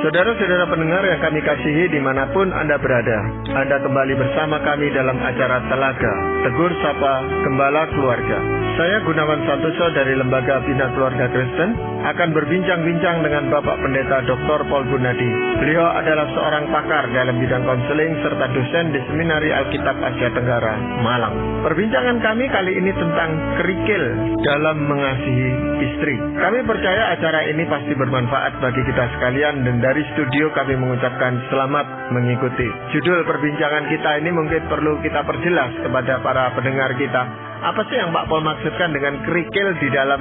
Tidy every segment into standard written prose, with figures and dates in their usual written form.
Saudara-saudara pendengar yang kami kasihi dimanapun Anda berada, Anda kembali bersama kami dalam acara Telaga, Tegur Sapa Gembala Keluarga. Saya Gunawan Santoso dari Lembaga Bina Keluarga Kristen akan berbincang-bincang dengan Bapak Pendeta Dr. Paul Gunadi. Beliau adalah seorang pakar dalam bidang konseling serta dosen di Seminari Alkitab Asia Tenggara, Malang. Perbincangan kami kali ini tentang kerikil dalam mengasihi istri. Kami percaya acara ini pasti bermanfaat bagi kita sekalian, dan dari studio kami mengucapkan selamat mengikuti. Judul perbincangan kita ini mungkin perlu kita perjelas kepada para pendengar kita. Apa sih yang Pak Paul maksudkan dengan kerikil di dalam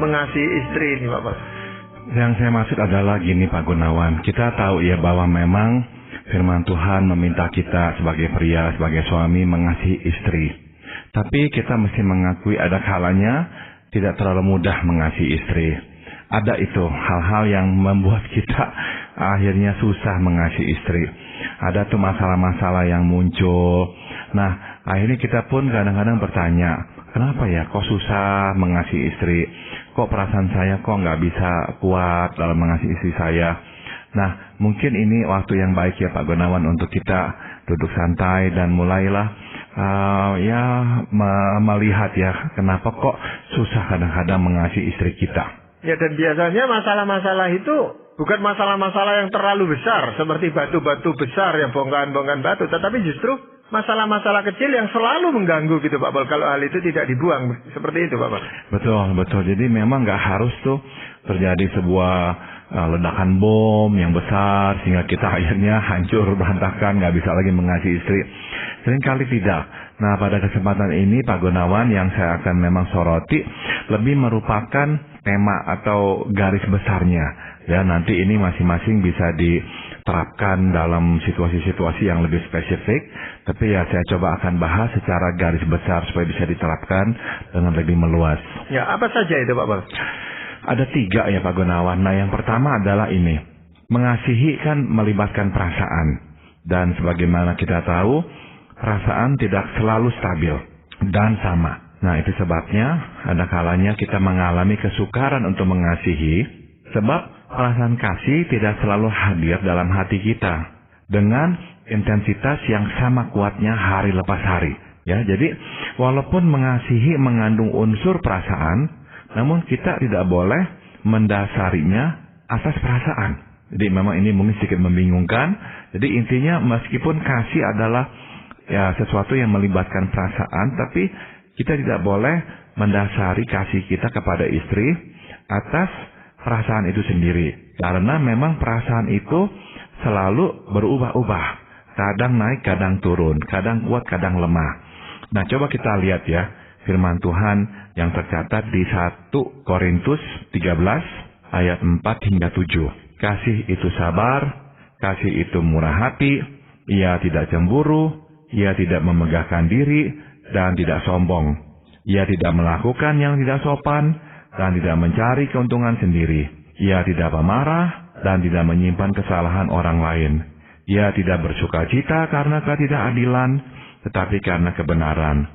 mengasihi istri ini, Pak Paul? Yang saya maksud adalah gini, Pak Gunawan. Kita tahu ya bahwa memang firman Tuhan meminta kita sebagai pria, sebagai suami mengasihi istri. Tapi kita mesti mengakui ada kalanya tidak terlalu mudah mengasihi istri. Ada itu hal-hal yang membuat kita akhirnya susah mengasihi istri. Ada tuh masalah-masalah yang muncul. Nah, akhirnya kita pun kadang-kadang bertanya, kenapa ya kok susah mengasihi istri? Kok perasaan saya kok nggak bisa kuat dalam mengasihi istri saya? Nah, mungkin ini waktu yang baik ya Pak Gunawan untuk kita duduk santai dan mulailah melihat ya kenapa kok susah kadang-kadang mengasihi istri kita. Ya, dan biasanya masalah-masalah itu bukan masalah-masalah yang terlalu besar seperti batu-batu besar yang bongkahan-bongkahan batu, tetapi justru masalah-masalah kecil yang selalu mengganggu gitu Pak Paul, kalau hal itu tidak dibuang. Seperti itu Pak Paul. Betul. Jadi memang nggak harus tuh terjadi sebuah ledakan bom yang besar sehingga kita akhirnya hancur berantakan, nggak bisa lagi mengasihi istri. Seringkali tidak. Nah, pada kesempatan ini Pak Gunawan yang saya akan memang soroti lebih merupakan tema atau garis besarnya. Ya, nanti ini masing-masing bisa diterapkan dalam situasi-situasi yang lebih spesifik. Tapi ya saya coba akan bahas secara garis besar supaya bisa diterapkan dengan lebih meluas. Ya, apa saja itu Pak Paul? Ada 3 ya Pak Gunawan. Nah, yang pertama adalah ini. Mengasihi kan melibatkan perasaan. Dan sebagaimana kita tahu, perasaan tidak selalu stabil dan sama. Nah, itu sebabnya ada kalanya kita mengalami kesukaran untuk mengasihi, sebab perasaan kasih tidak selalu hadir dalam hati kita dengan intensitas yang sama kuatnya hari lepas hari. Ya, jadi walaupun mengasihi mengandung unsur perasaan, namun kita tidak boleh mendasarinya atas perasaan. Jadi memang ini mungkin sedikit membingungkan. Jadi intinya meskipun kasih adalah ya sesuatu yang melibatkan perasaan, tapi kita tidak boleh mendasari kasih kita kepada istri atas perasaan itu sendiri. Karena memang perasaan itu selalu berubah-ubah. Kadang naik, kadang turun. Kadang kuat, kadang lemah. Nah, coba kita lihat ya firman Tuhan yang tercatat di 1 Korintus 13 ayat 4 hingga 7. Kasih itu sabar, kasih itu murah hati, ia tidak cemburu, ia tidak memegahkan diri, dan tidak sombong. Ia tidak melakukan yang tidak sopan, dan tidak mencari keuntungan sendiri. Ia tidak pemarah, dan tidak menyimpan kesalahan orang lain. Ia tidak bersukacita karena ketidakadilan, tetapi karena kebenaran.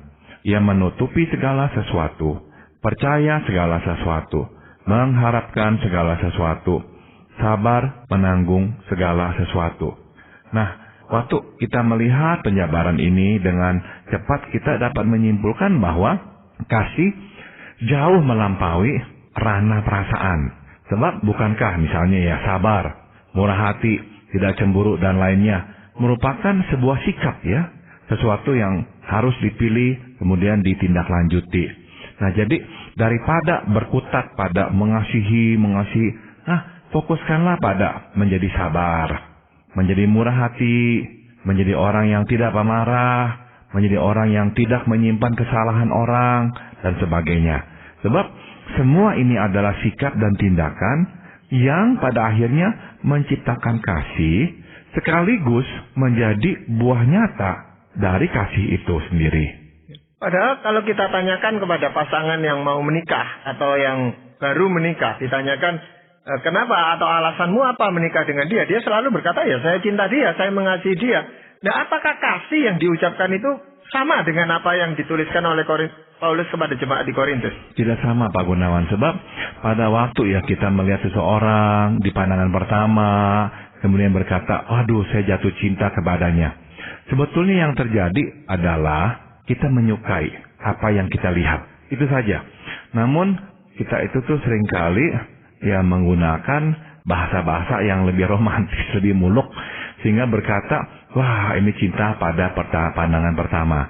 Ia menutupi segala sesuatu, percaya segala sesuatu, mengharapkan segala sesuatu, sabar menanggung segala sesuatu. Nah, waktu kita melihat penjabaran ini dengan cepat, kita dapat menyimpulkan bahwa kasih jauh melampaui ranah perasaan. Sebab bukankah misalnya ya sabar, murah hati, tidak cemburu dan lainnya merupakan sebuah sikap ya, sesuatu yang harus dipilih kemudian ditindaklanjuti. Nah, jadi daripada berkutat pada mengasihi, fokuskanlah pada menjadi sabar, menjadi murah hati, menjadi orang yang tidak pemarah, menjadi orang yang tidak menyimpan kesalahan orang, dan sebagainya. Sebab semua ini adalah sikap dan tindakan yang pada akhirnya menciptakan kasih, sekaligus menjadi buah nyata dari kasih itu sendiri. Padahal kalau kita tanyakan kepada pasangan yang mau menikah atau yang baru menikah, ditanyakan, kenapa atau alasanmu apa menikah dengan dia? Dia selalu berkata, ya saya cinta dia, saya mengasihi dia. Nah, apakah kasih yang diucapkan itu sama dengan apa yang dituliskan oleh Paulus kepada jemaat di Korintus? Tidak sama Pak Gunawan, sebab pada waktu ya kita melihat seseorang di pandangan pertama, kemudian berkata, waduh saya jatuh cinta kepadanya. Sebetulnya yang terjadi adalah kita menyukai apa yang kita lihat. Itu saja. Namun kita itu tuh seringkali ya menggunakan bahasa-bahasa yang lebih romantis, lebih muluk, sehingga berkata, wah ini cinta pada pandangan pertama.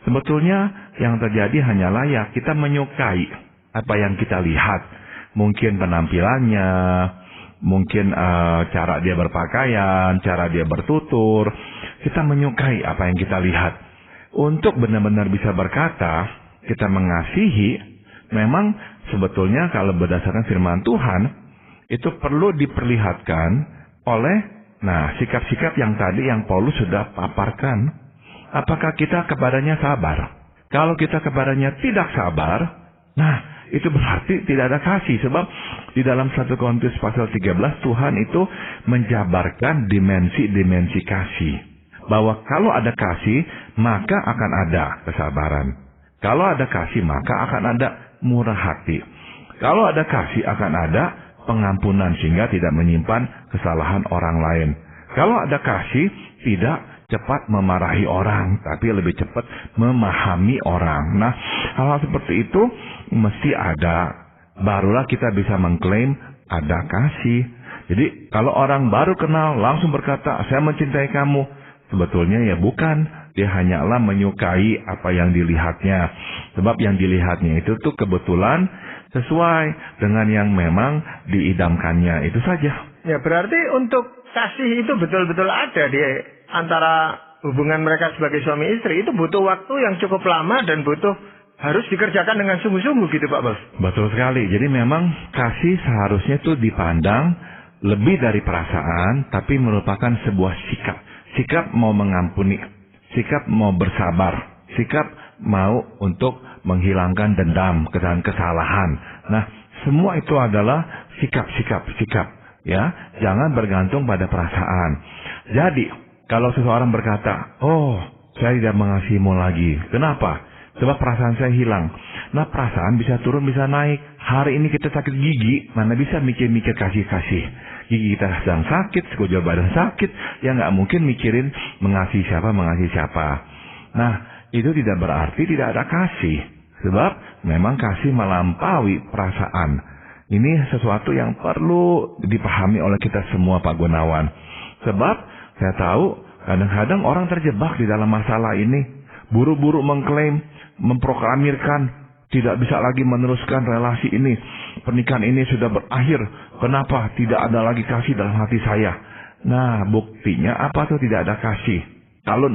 Sebetulnya yang terjadi hanyalah ya kita menyukai apa yang kita lihat. Mungkin penampilannya, mungkin cara dia berpakaian, cara dia bertutur. Kita menyukai apa yang kita lihat. Untuk benar-benar bisa berkata, kita mengasihi, memang sebetulnya kalau berdasarkan firman Tuhan, itu perlu diperlihatkan oleh sikap-sikap yang tadi yang Paulus sudah paparkan. Apakah kita kepadanya sabar? Kalau kita kepadanya tidak sabar, itu berarti tidak ada kasih. Sebab di dalam 1 Korintus pasal 13 Tuhan itu menjabarkan dimensi-dimensi kasih. Bahwa kalau ada kasih, maka akan ada kesabaran. Kalau ada kasih, maka akan ada murah hati. Kalau ada kasih, akan ada pengampunan sehingga tidak menyimpan kesalahan orang lain. Kalau ada kasih, tidak cepat memarahi orang, tapi lebih cepat memahami orang. Hal-hal seperti itu mesti ada. Barulah kita bisa mengklaim ada kasih. Jadi kalau orang baru kenal langsung berkata, saya mencintai kamu. Sebetulnya ya bukan. Dia hanyalah menyukai apa yang dilihatnya. Sebab yang dilihatnya itu tuh kebetulan sesuai dengan yang memang diidamkannya. Itu saja. Ya berarti untuk kasih itu betul-betul ada di antara hubungan mereka sebagai suami istri. Itu butuh waktu yang cukup lama dan harus dikerjakan dengan sungguh-sungguh gitu Pak Bos. Betul sekali. Jadi memang kasih seharusnya tuh dipandang lebih dari perasaan, tapi merupakan sebuah sikap. Sikap mau mengampuni, sikap mau bersabar, sikap mau untuk menghilangkan dendam, kesalahan. Semua itu adalah sikap. Ya, jangan bergantung pada perasaan. Jadi, kalau seseorang berkata, oh, saya tidak mengasihimu lagi. Kenapa? Sebab perasaan saya hilang. Perasaan bisa turun, bisa naik. Hari ini kita sakit gigi, mana bisa mikir-mikir kasih-kasih. Gigi kita sedang sakit, sekujur badan sakit, ya nggak mungkin mikirin mengasihi siapa. Itu tidak berarti tidak ada kasih. Sebab memang kasih melampaui perasaan. Ini sesuatu yang perlu dipahami oleh kita semua Pak Gunawan. Sebab saya tahu kadang-kadang orang terjebak di dalam masalah ini. Buru-buru mengklaim, memproklamirkan, tidak bisa lagi meneruskan relasi ini. Pernikahan ini sudah berakhir. Kenapa? Tidak ada lagi kasih dalam hati saya. Buktinya apa tuh tidak ada kasih? Kalau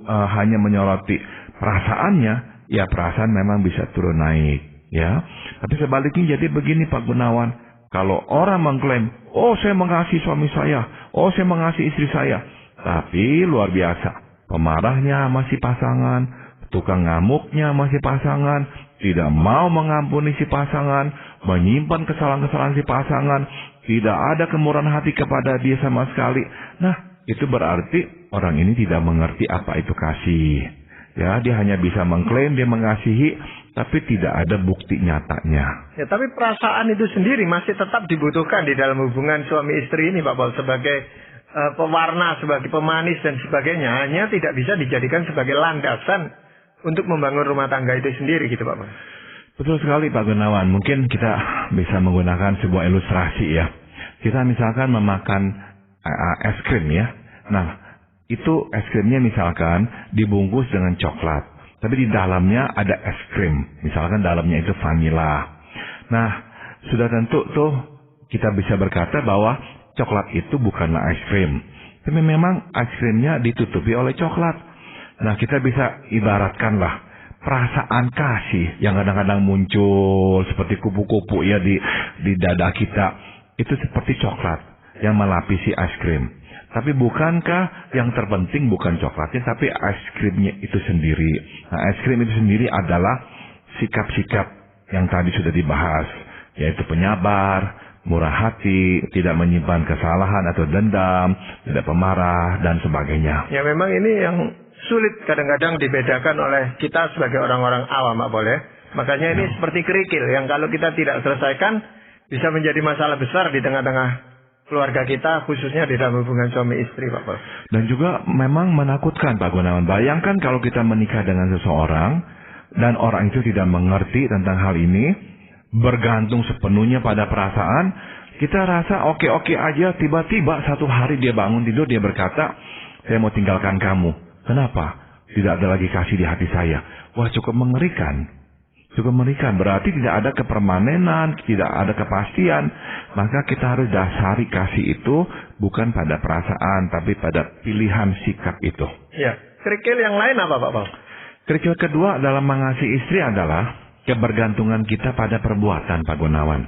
hanya menyoroti perasaannya, ya perasaan memang bisa turun naik. Ya, tapi sebaliknya jadi begini Pak Gunawan. Kalau orang mengklaim, oh saya mengasihi suami saya, oh saya mengasihi istri saya. Tapi luar biasa. Pemarahnya masih pasangan, tukang ngamuknya masih pasangan, tidak mau mengampuni si pasangan, menyimpan kesalahan-kesalahan si pasangan, tidak ada kemurahan hati kepada dia sama sekali. Itu berarti orang ini tidak mengerti apa itu kasih. Ya, dia hanya bisa mengklaim dia mengasihi, tapi tidak ada bukti nyatanya. Ya, tapi perasaan itu sendiri masih tetap dibutuhkan di dalam hubungan suami istri ini Pak Paul, sebagai pewarna, sebagai pemanis dan sebagainya. Hanya tidak bisa dijadikan sebagai landasan untuk membangun rumah tangga itu sendiri gitu Pak Paul. Betul sekali Pak Gunawan. Mungkin kita bisa menggunakan sebuah ilustrasi ya. Kita misalkan memakan es krim ya. Itu es krimnya misalkan dibungkus dengan coklat. Tapi di dalamnya ada es krim. Misalkan dalamnya itu vanila. Sudah tentu tuh kita bisa berkata bahwa coklat itu bukanlah es krim. Tapi memang es krimnya ditutupi oleh coklat. Kita bisa ibaratkanlah perasaan kasih yang kadang-kadang muncul seperti kupu-kupu ya di dada kita. Itu seperti coklat yang melapisi es krim. Tapi bukankah yang terpenting bukan coklatnya, tapi es krimnya itu sendiri. Es krim itu sendiri adalah sikap-sikap yang tadi sudah dibahas, yaitu penyabar, murah hati, tidak menyimpan kesalahan atau dendam, tidak pemarah, dan sebagainya. Ya memang ini yang sulit kadang-kadang dibedakan oleh kita sebagai orang-orang awam, Pak Paul ya. Makanya ini seperti kerikil yang kalau kita tidak selesaikan bisa menjadi masalah besar di tengah-tengah keluarga kita, khususnya di dalam hubungan suami istri, Pak Paul. Dan juga memang menakutkan, Pak Gunawan. Bayangkan kalau kita menikah dengan seseorang dan orang itu tidak mengerti tentang hal ini, bergantung sepenuhnya pada perasaan, kita rasa oke-oke aja, tiba-tiba satu hari dia bangun tidur, dia berkata, saya mau tinggalkan kamu. Kenapa? Tidak ada lagi kasih di hati saya. Wah, cukup mengerikan. Cukup mengerikan. Berarti tidak ada kepermanenan, tidak ada kepastian. Maka kita harus dasari kasih itu bukan pada perasaan, tapi pada pilihan sikap itu. Ya, kerikil yang lain apa, Pak Paul? Kerikil kedua dalam mengasihi istri adalah kebergantungan kita pada perbuatan, Pak Gunawan.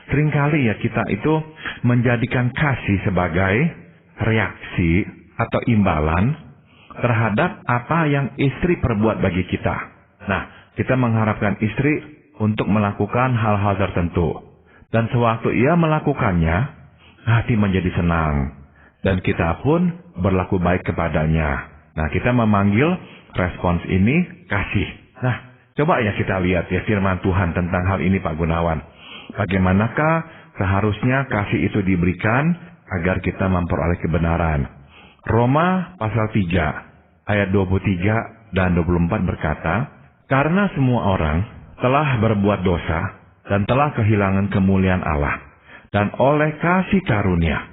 Seringkali ya kita itu menjadikan kasih sebagai reaksi atau imbalan terhadap apa yang istri perbuat bagi kita. Nah, kita mengharapkan istri untuk melakukan hal-hal tertentu. Dan sewaktu ia melakukannya, hati menjadi senang. Dan kita pun berlaku baik kepadanya. Nah, kita memanggil respons ini kasih. Nah, coba ya kita lihat ya firman Tuhan tentang hal ini, Pak Gunawan. Bagaimanakah seharusnya kasih itu diberikan agar kita memperoleh kebenaran? Roma pasal 3 ayat 23 dan 24 berkata, karena semua orang telah berbuat dosa dan telah kehilangan kemuliaan Allah, dan oleh kasih karunia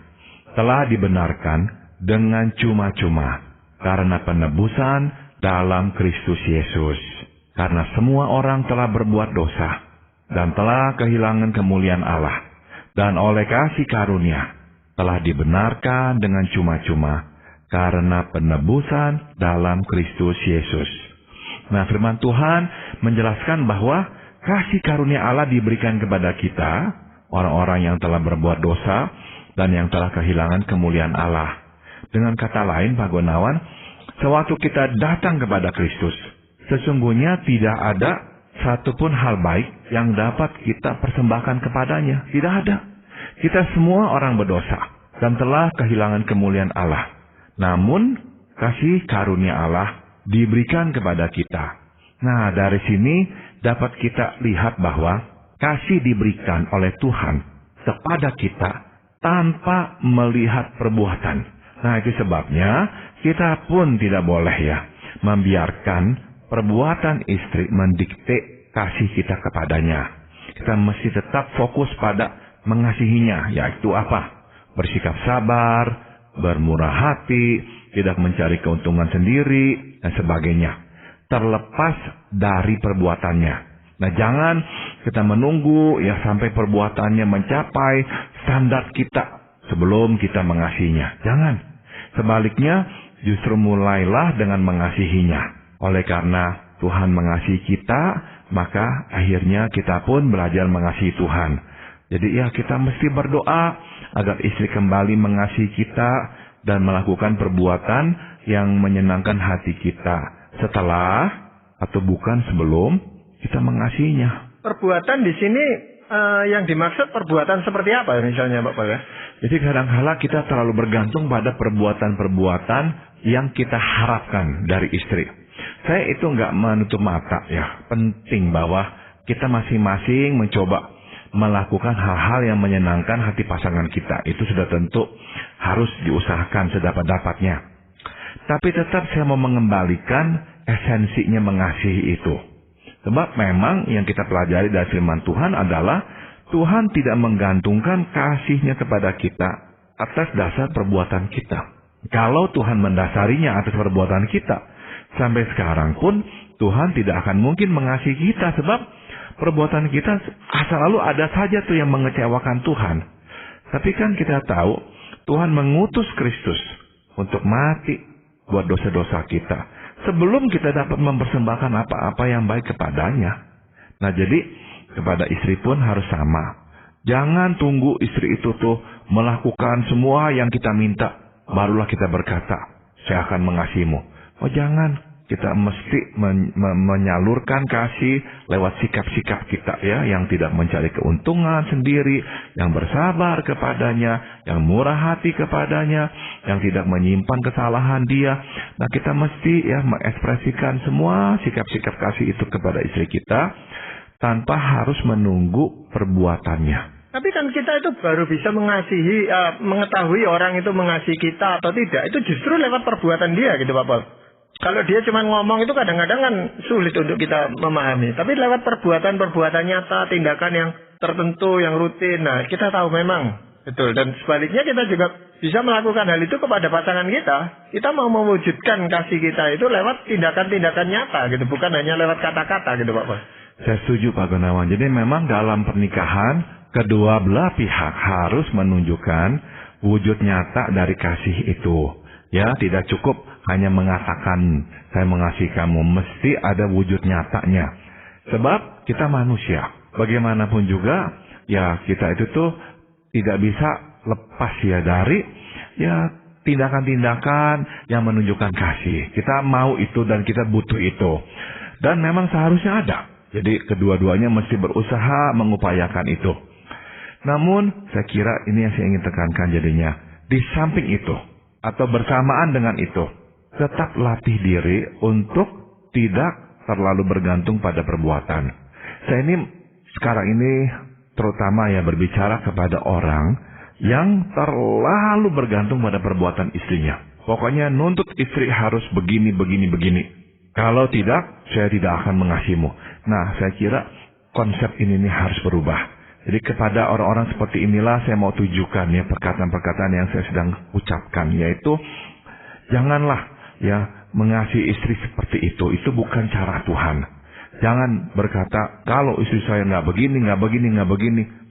telah dibenarkan dengan cuma-cuma karena penebusan dalam Kristus Yesus. Karena semua orang telah berbuat dosa dan telah kehilangan kemuliaan Allah, dan oleh kasih karunia telah dibenarkan dengan cuma-cuma karena penebusan dalam Kristus Yesus. Nah, firman Tuhan menjelaskan bahwa kasih karunia Allah diberikan kepada kita, orang-orang yang telah berbuat dosa dan yang telah kehilangan kemuliaan Allah. Dengan kata lain, Pak Gunawan, sewaktu kita datang kepada Kristus, sesungguhnya tidak ada satupun hal baik yang dapat kita persembahkan kepadanya. Tidak ada. Kita semua orang berdosa dan telah kehilangan kemuliaan Allah. Namun, kasih karunia Allah diberikan kepada kita. Nah, dari sini dapat kita lihat bahwa kasih diberikan oleh Tuhan kepada kita tanpa melihat perbuatan. Nah, itu sebabnya kita pun tidak boleh ya membiarkan perbuatan istri mendikte kasih kita kepadanya. Kita mesti tetap fokus pada mengasihinya, yaitu apa? Bersikap sabar, bermurah hati, tidak mencari keuntungan sendiri, dan sebagainya. Terlepas dari perbuatannya. Nah, jangan kita menunggu ya sampai perbuatannya mencapai standar kita sebelum kita mengasihinya. Jangan. Sebaliknya, justru mulailah dengan mengasihinya. Oleh karena Tuhan mengasihi kita, maka akhirnya kita pun belajar mengasihi Tuhan. Jadi ya kita mesti berdoa agar istri kembali mengasihi kita dan melakukan perbuatan yang menyenangkan hati kita setelah atau bukan sebelum kita mengasihinya. Perbuatan di sini yang dimaksud perbuatan seperti apa misalnya, Pak Paul ya? Jadi kadang-kala kita terlalu bergantung pada perbuatan-perbuatan yang kita harapkan dari istri. Saya itu nggak menutup mata ya. Penting bahwa kita masing-masing mencoba melakukan hal-hal yang menyenangkan hati pasangan kita. Itu sudah tentu harus diusahakan sedapat-dapatnya. Tapi tetap saya mau mengembalikan esensinya mengasihi itu. Sebab memang yang kita pelajari dari firman Tuhan adalah Tuhan tidak menggantungkan kasih-Nya kepada kita atas dasar perbuatan kita. Kalau Tuhan mendasarinya atas perbuatan kita, sampai sekarang pun Tuhan tidak akan mungkin mengasihi kita sebab perbuatan kita selalu ada saja tuh yang mengecewakan Tuhan. Tapi kan kita tahu Tuhan mengutus Kristus untuk mati buat dosa-dosa kita sebelum kita dapat mempersembahkan apa-apa yang baik kepadanya. Nah, jadi kepada istri pun harus sama. Jangan tunggu istri itu tuh melakukan semua yang kita minta barulah kita berkata, saya akan mengasihimu. Oh, jangan. kita mesti menyalurkan kasih lewat sikap-sikap kita ya, yang tidak mencari keuntungan sendiri, yang bersabar kepadanya, yang murah hati kepadanya, yang tidak menyimpan kesalahan dia. Nah, kita mesti ya mengekspresikan semua sikap-sikap kasih itu kepada istri kita tanpa harus menunggu perbuatannya. Tapi kan kita itu baru bisa mengasihi, mengetahui orang itu mengasihi kita atau tidak, itu justru lewat perbuatan dia gitu Pak Paul. Kalau dia cuma ngomong itu kadang-kadang kan sulit untuk kita memahami. Tapi lewat perbuatan-perbuatan nyata, tindakan yang tertentu, yang rutin. Nah, kita tahu memang. Betul. Dan sebaliknya kita juga bisa melakukan hal itu kepada pasangan kita. Kita mau mewujudkan kasih kita itu lewat tindakan-tindakan nyata gitu. Bukan hanya lewat kata-kata gitu Pak. Saya setuju Pak Gunawan. Jadi memang dalam pernikahan, kedua belah pihak harus menunjukkan wujud nyata dari kasih itu. Ya, tidak cukup hanya mengatakan saya mengasihi kamu, mesti ada wujud nyatanya. Sebab kita manusia, bagaimanapun juga ya kita itu tuh tidak bisa lepas ya dari ya tindakan-tindakan yang menunjukkan kasih. Kita mau itu dan kita butuh itu. Dan memang seharusnya ada. Jadi kedua-duanya mesti berusaha mengupayakan itu. Namun saya kira ini yang saya ingin tekankan jadinya. Di samping itu atau bersamaan dengan itu, tetap latih diri untuk tidak terlalu bergantung pada perbuatan. Saya ini sekarang ini terutama ya berbicara kepada orang yang terlalu bergantung pada perbuatan istrinya. Pokoknya nuntut istri harus begini. Kalau tidak, saya tidak akan mengasihimu. Nah, saya kira konsep ini harus berubah. Jadi kepada orang-orang seperti inilah saya mau tujukan ya perkataan-perkataan yang saya sedang ucapkan, yaitu janganlah ya mengasihi istri seperti itu. Itu bukan cara Tuhan. Jangan berkata kalau istri saya nggak begini,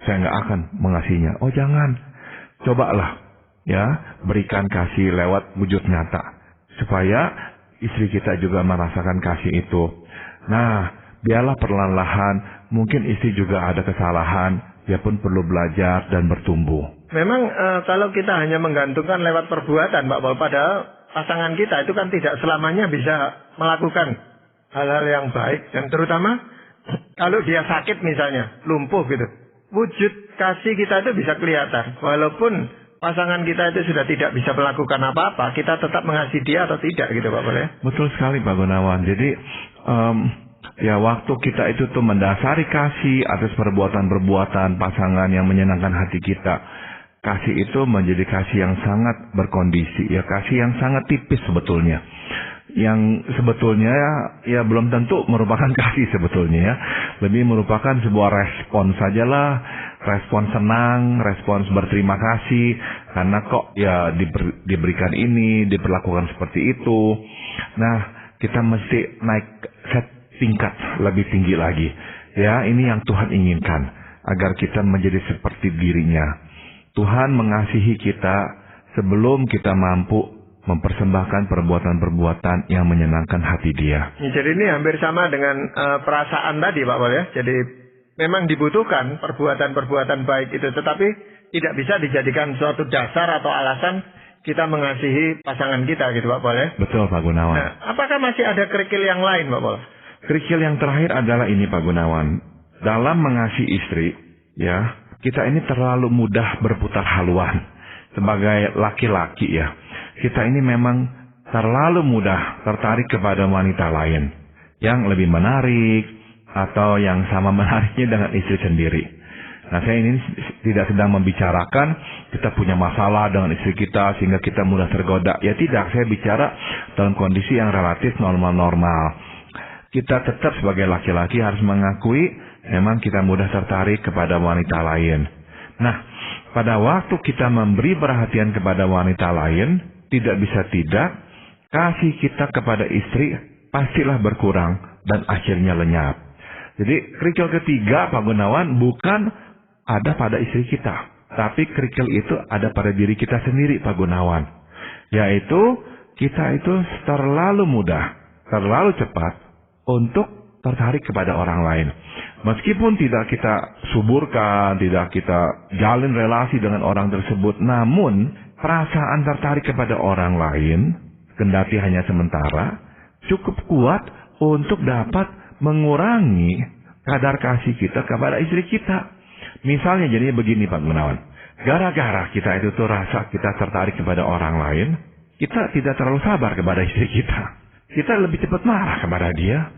saya nggak akan mengasihinya. Oh jangan. Cobalah ya berikan kasih lewat wujud nyata supaya istri kita juga merasakan kasih itu. Nah, biarlah perlahan-lahan, mungkin istri juga ada kesalahan, dia pun perlu belajar dan bertumbuh. Memang kalau kita hanya menggantungkan lewat perbuatan, Pak Paul, padahal pasangan kita itu kan tidak selamanya bisa melakukan hal-hal yang baik. Dan terutama kalau dia sakit misalnya, lumpuh gitu. Wujud kasih kita itu bisa kelihatan. Walaupun pasangan kita itu sudah tidak bisa melakukan apa-apa, kita tetap mengasihi dia atau tidak gitu Pak Paul ya? Betul sekali Pak Gunawan. Jadi ya waktu kita itu tuh mendasari kasih atas perbuatan-perbuatan pasangan yang menyenangkan hati kita. Kasih itu menjadi kasih yang sangat berkondisi, ya kasih yang sangat tipis sebetulnya. Yang sebetulnya ya belum tentu merupakan kasih sebetulnya ya. Lebih merupakan sebuah respon sajalah, respon senang, respon berterima kasih karena kok ya diberikan ini, diperlakukan seperti itu. Nah, kita mesti naik tingkat lebih tinggi lagi. Ya, ini yang Tuhan inginkan agar kita menjadi seperti dirinya. Tuhan mengasihi kita sebelum kita mampu mempersembahkan perbuatan-perbuatan yang menyenangkan hati Dia. Jadi ini hampir sama dengan perasaan tadi Pak Paul ya. Jadi memang dibutuhkan perbuatan-perbuatan baik itu, tetapi tidak bisa dijadikan suatu dasar atau alasan kita mengasihi pasangan kita gitu Pak Paul ya. Betul Pak Gunawan. Nah, apakah masih ada kerikil yang lain Pak Paul? Kerikil yang terakhir adalah ini Pak Gunawan. Dalam mengasihi istri, ya, kita ini terlalu mudah berputar haluan. Sebagai laki-laki ya, kita ini memang terlalu mudah tertarik kepada wanita lain yang lebih menarik atau yang sama menariknya dengan istri sendiri. Nah, saya ini tidak sedang membicarakan kita punya masalah dengan istri kita sehingga kita mudah tergoda. Ya tidak, saya bicara dalam kondisi yang relatif normal-normal. Kita tetap sebagai laki-laki harus mengakui memang kita mudah tertarik kepada wanita lain. Nah, pada waktu kita memberi perhatian kepada wanita lain, tidak bisa tidak, kasih kita kepada istri pastilah berkurang dan akhirnya lenyap. Jadi kerikil ketiga Pak Gunawan bukan ada pada istri kita, tapi kerikil itu ada pada diri kita sendiri Pak Gunawan. Yaitu kita itu terlalu mudah, terlalu cepat untuk tertarik kepada orang lain. Meskipun tidak kita suburkan, tidak kita jalin relasi dengan orang tersebut, namun perasaan tertarik kepada orang lain, kendati hanya sementara, cukup kuat untuk dapat mengurangi kadar kasih kita kepada istri kita. Misalnya jadinya begini Pak Gunawan, gara-gara kita itu tuh rasa kita tertarik kepada orang lain, kita tidak terlalu sabar kepada istri kita. Kita lebih cepat marah kepada dia.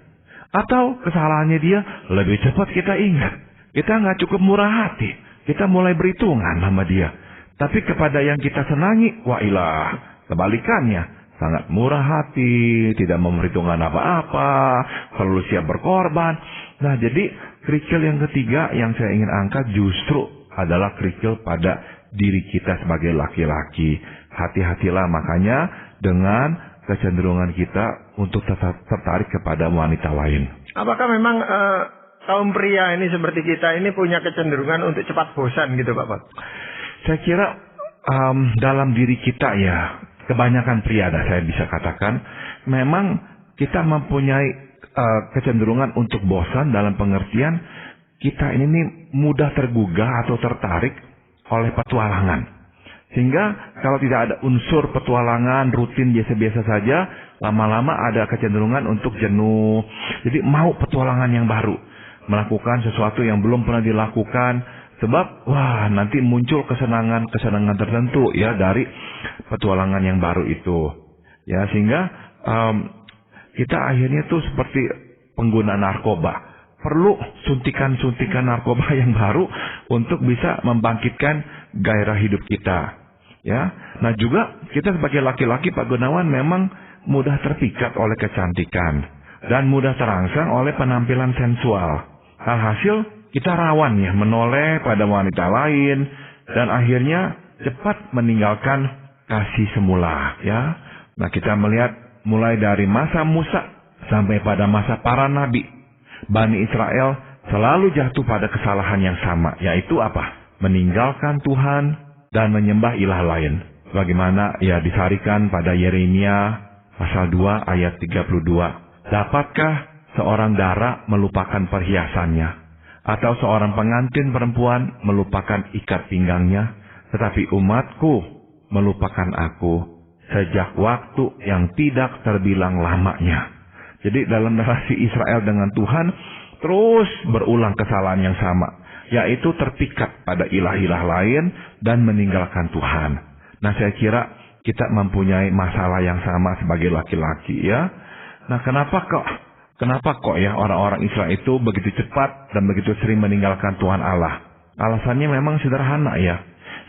Atau kesalahannya dia lebih cepat kita ingat. Kita nggak cukup murah hati. Kita mulai berhitungan sama dia. Tapi kepada yang kita senangi, wailah, kebalikannya. Sangat murah hati, tidak memperhitungkan apa-apa, selalu siap berkorban. Nah, jadi kerikil yang ketiga yang saya ingin angkat justru adalah kerikil pada diri kita sebagai laki-laki. Hati-hatilah makanya dengan kecenderungan kita untuk tertarik kepada wanita lain. Apakah memang kaum pria ini seperti kita ini punya kecenderungan untuk cepat bosan gitu Pak? Saya kira dalam diri kita ya, kebanyakan pria saya bisa katakan, memang kita mempunyai kecenderungan untuk bosan dalam pengertian kita ini mudah tergugah atau tertarik oleh petualangan. Sehingga kalau tidak ada unsur petualangan rutin biasa-biasa saja, lama-lama ada kecenderungan untuk jenuh. Jadi mau petualangan yang baru, melakukan sesuatu yang belum pernah dilakukan. Sebab nanti muncul kesenangan tertentu ya dari petualangan yang baru itu. Ya, sehingga kita akhirnya tuh seperti pengguna narkoba. Perlu suntikan-suntikan narkoba yang baru untuk bisa membangkitkan gairah hidup kita. Ya, nah juga kita sebagai laki-laki Pak Gunawan memang mudah terpikat oleh kecantikan dan mudah terangsang oleh penampilan sensual. Alhasil kita rawan ya menoleh pada wanita lain dan akhirnya cepat meninggalkan kasih semula. Ya, nah kita melihat mulai dari masa Musa sampai pada masa para nabi, Bani Israel selalu jatuh pada kesalahan yang sama, yaitu apa? Meninggalkan Tuhan dan menyembah ilah lain. Bagaimana ya disarikan pada Yeremia pasal 2 ayat 32. Dapatkah seorang dara melupakan perhiasannya? Atau seorang pengantin perempuan melupakan ikat pinggangnya? Tetapi umatku melupakan aku sejak waktu yang tidak terbilang lamanya. Jadi dalam relasi Israel dengan Tuhan terus berulang kesalahan yang sama, yaitu terpikat pada ilah-ilah lain dan meninggalkan Tuhan. Nah, saya kira kita mempunyai masalah yang sama sebagai laki-laki ya. Nah, kenapa kok ya orang-orang Israel itu begitu cepat dan begitu sering meninggalkan Tuhan Allah? Alasannya memang sederhana ya.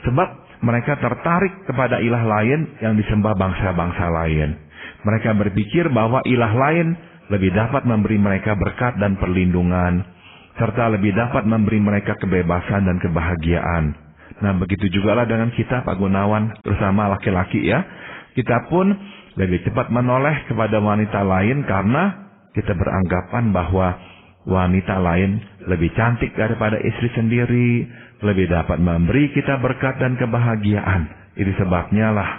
Sebab mereka tertarik kepada ilah lain yang disembah bangsa-bangsa lain. Mereka berpikir bahwa ilah lain lebih dapat memberi mereka berkat dan perlindungan, serta lebih dapat memberi mereka kebebasan dan kebahagiaan. Nah, begitu juga lah dengan kita Pak Gunawan, terutama laki-laki ya. Kita pun lebih cepat menoleh kepada wanita lain karena kita beranggapan bahwa wanita lain lebih cantik daripada istri sendiri, lebih dapat memberi kita berkat dan kebahagiaan. Itu sebabnya lah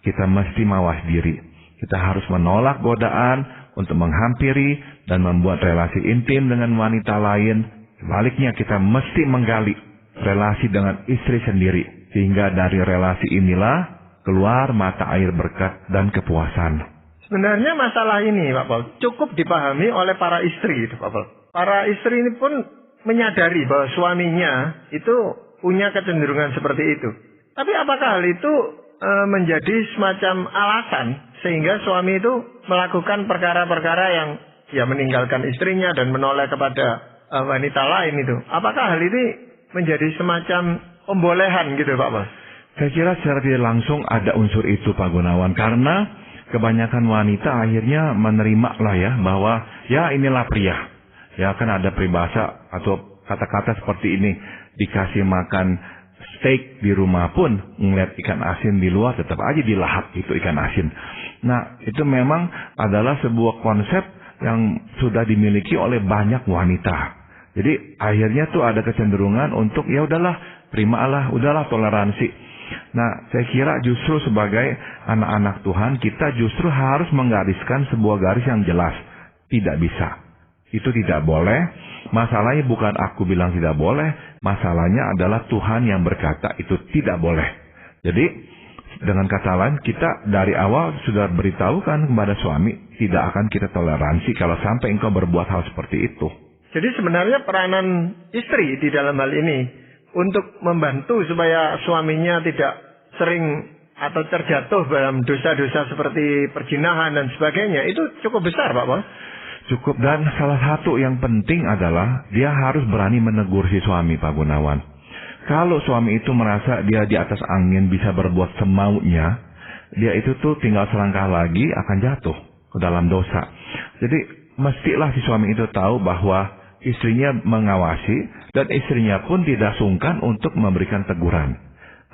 kita mesti mawas diri. Kita harus menolak godaan untuk menghampiri dan membuat relasi intim dengan wanita lain. Sebaliknya kita mesti menggali relasi dengan istri sendiri. Sehingga dari relasi inilah keluar mata air berkat dan kepuasan. Sebenarnya masalah ini Pak Paul cukup dipahami oleh para istri itu Pak Paul. Para istri ini pun menyadari bahwa suaminya itu punya kecenderungan seperti itu. Tapi apakah hal itu menjadi semacam alasan sehingga suami itu melakukan perkara-perkara yang meninggalkan istrinya dan menoleh kepada wanita lain itu? Apakah hal ini menjadi semacam pembolehan gitu Pak Paul? Saya kira secara tidak langsung ada unsur itu Pak Gunawan, karena kebanyakan wanita akhirnya menerima lah ya bahwa ya inilah pria. Ya kan ada peribahasa atau kata-kata seperti ini, dikasih makan steak di rumah pun ngeliat ikan asin di luar tetap aja dilahap itu ikan asin. Nah, itu memang adalah sebuah konsep yang sudah dimiliki oleh banyak wanita. Jadi akhirnya tuh ada kecenderungan untuk ya udahlah, terimalah, udahlah toleransi. Nah, saya kira justru sebagai anak-anak Tuhan kita justru harus menggariskan sebuah garis yang jelas. Tidak bisa. Itu tidak boleh. Masalahnya bukan aku bilang tidak boleh. Masalahnya adalah Tuhan yang berkata itu tidak boleh. Jadi Dengan kata lain, kita dari awal sudah beritahukan kepada suami, tidak akan kita toleransi kalau sampai engkau berbuat hal seperti itu. Jadi sebenarnya peranan istri di dalam hal ini untuk membantu supaya suaminya tidak sering atau terjatuh dalam dosa-dosa seperti perzinahan dan sebagainya, itu cukup besar, Pak Paul. Cukup, dan salah satu yang penting adalah dia harus berani menegur si suami, Pak Gunawan. Kalau suami itu merasa dia di atas angin bisa berbuat semaunya, dia itu tuh tinggal selangkah lagi akan jatuh ke dalam dosa. Jadi mestilah si suami itu tahu bahwa istrinya mengawasi dan istrinya pun tidak sungkan untuk memberikan teguran.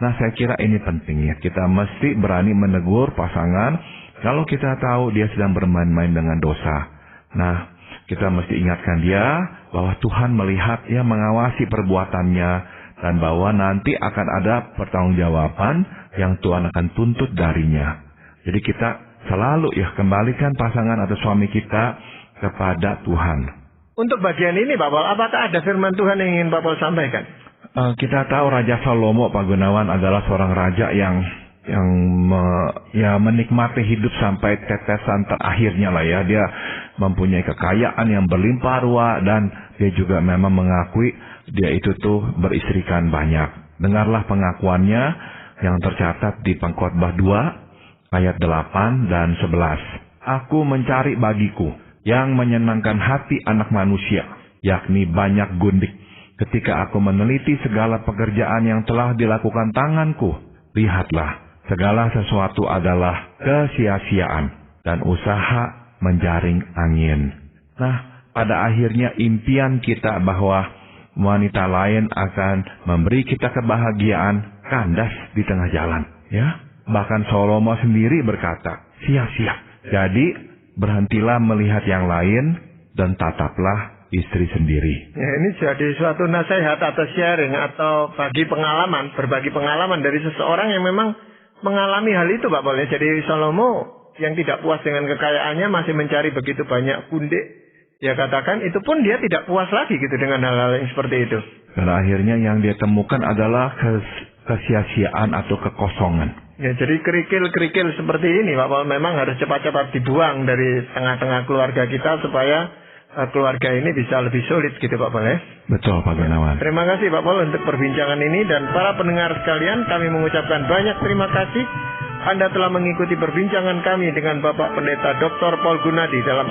Nah, saya kira ini penting ya. Kita mesti berani menegur pasangan kalau kita tahu dia sedang bermain-main dengan dosa. Nah, kita mesti ingatkan dia bahwa Tuhan melihat dia mengawasi perbuatannya dan bahwa nanti akan ada pertanggungjawaban yang Tuhan akan tuntut darinya. Jadi kita selalu ya kembalikan pasangan atau suami kita kepada Tuhan. Untuk bagian ini, Pak Paul, apakah ada firman Tuhan yang ingin Pak Paul sampaikan? Kita tahu Raja Salomo, Pak Gunawan, adalah seorang raja yang menikmati hidup sampai tetesan terakhirnya lah ya. Dia mempunyai kekayaan yang berlimpah ruah dan dia juga memang mengakui dia itu tuh beristrikan banyak. Dengarlah pengakuannya yang tercatat di Pengkhotbah 2 ayat 8 dan 11. Aku mencari bagiku yang menyenangkan hati anak manusia, yakni banyak gundik. Ketika aku meneliti segala pekerjaan yang telah dilakukan tanganku, lihatlah, segala sesuatu adalah kesia-siaan dan usaha menjaring angin. Nah, pada akhirnya impian kita bahwa wanita lain akan memberi kita kebahagiaan kandas di tengah jalan. Ya, bahkan Salomo sendiri berkata, sia-sia. Jadi, berhentilah melihat yang lain dan tataplah istri sendiri. Ya, ini jadi suatu nasihat atau sharing atau berbagi pengalaman dari seseorang yang memang mengalami hal itu, Pak Paul. Jadi Salomo yang tidak puas dengan kekayaannya masih mencari begitu banyak gundik. Ya katakan itu pun dia tidak puas lagi gitu dengan hal-hal yang seperti itu. Pada akhirnya yang dia temukan adalah kesia-siaan atau kekosongan. Ya, jadi kerikil-kerikil seperti ini, Pak Paul, memang harus cepat-cepat dibuang dari tengah-tengah keluarga kita supaya keluarga ini bisa lebih solid gitu, Pak Paul ya. Betul, Pak Gunawan. Terima kasih Pak Paul untuk perbincangan ini, dan para pendengar sekalian, kami mengucapkan banyak terima kasih Anda telah mengikuti perbincangan kami dengan Bapak Pendeta Dr. Paul Gunadi dalam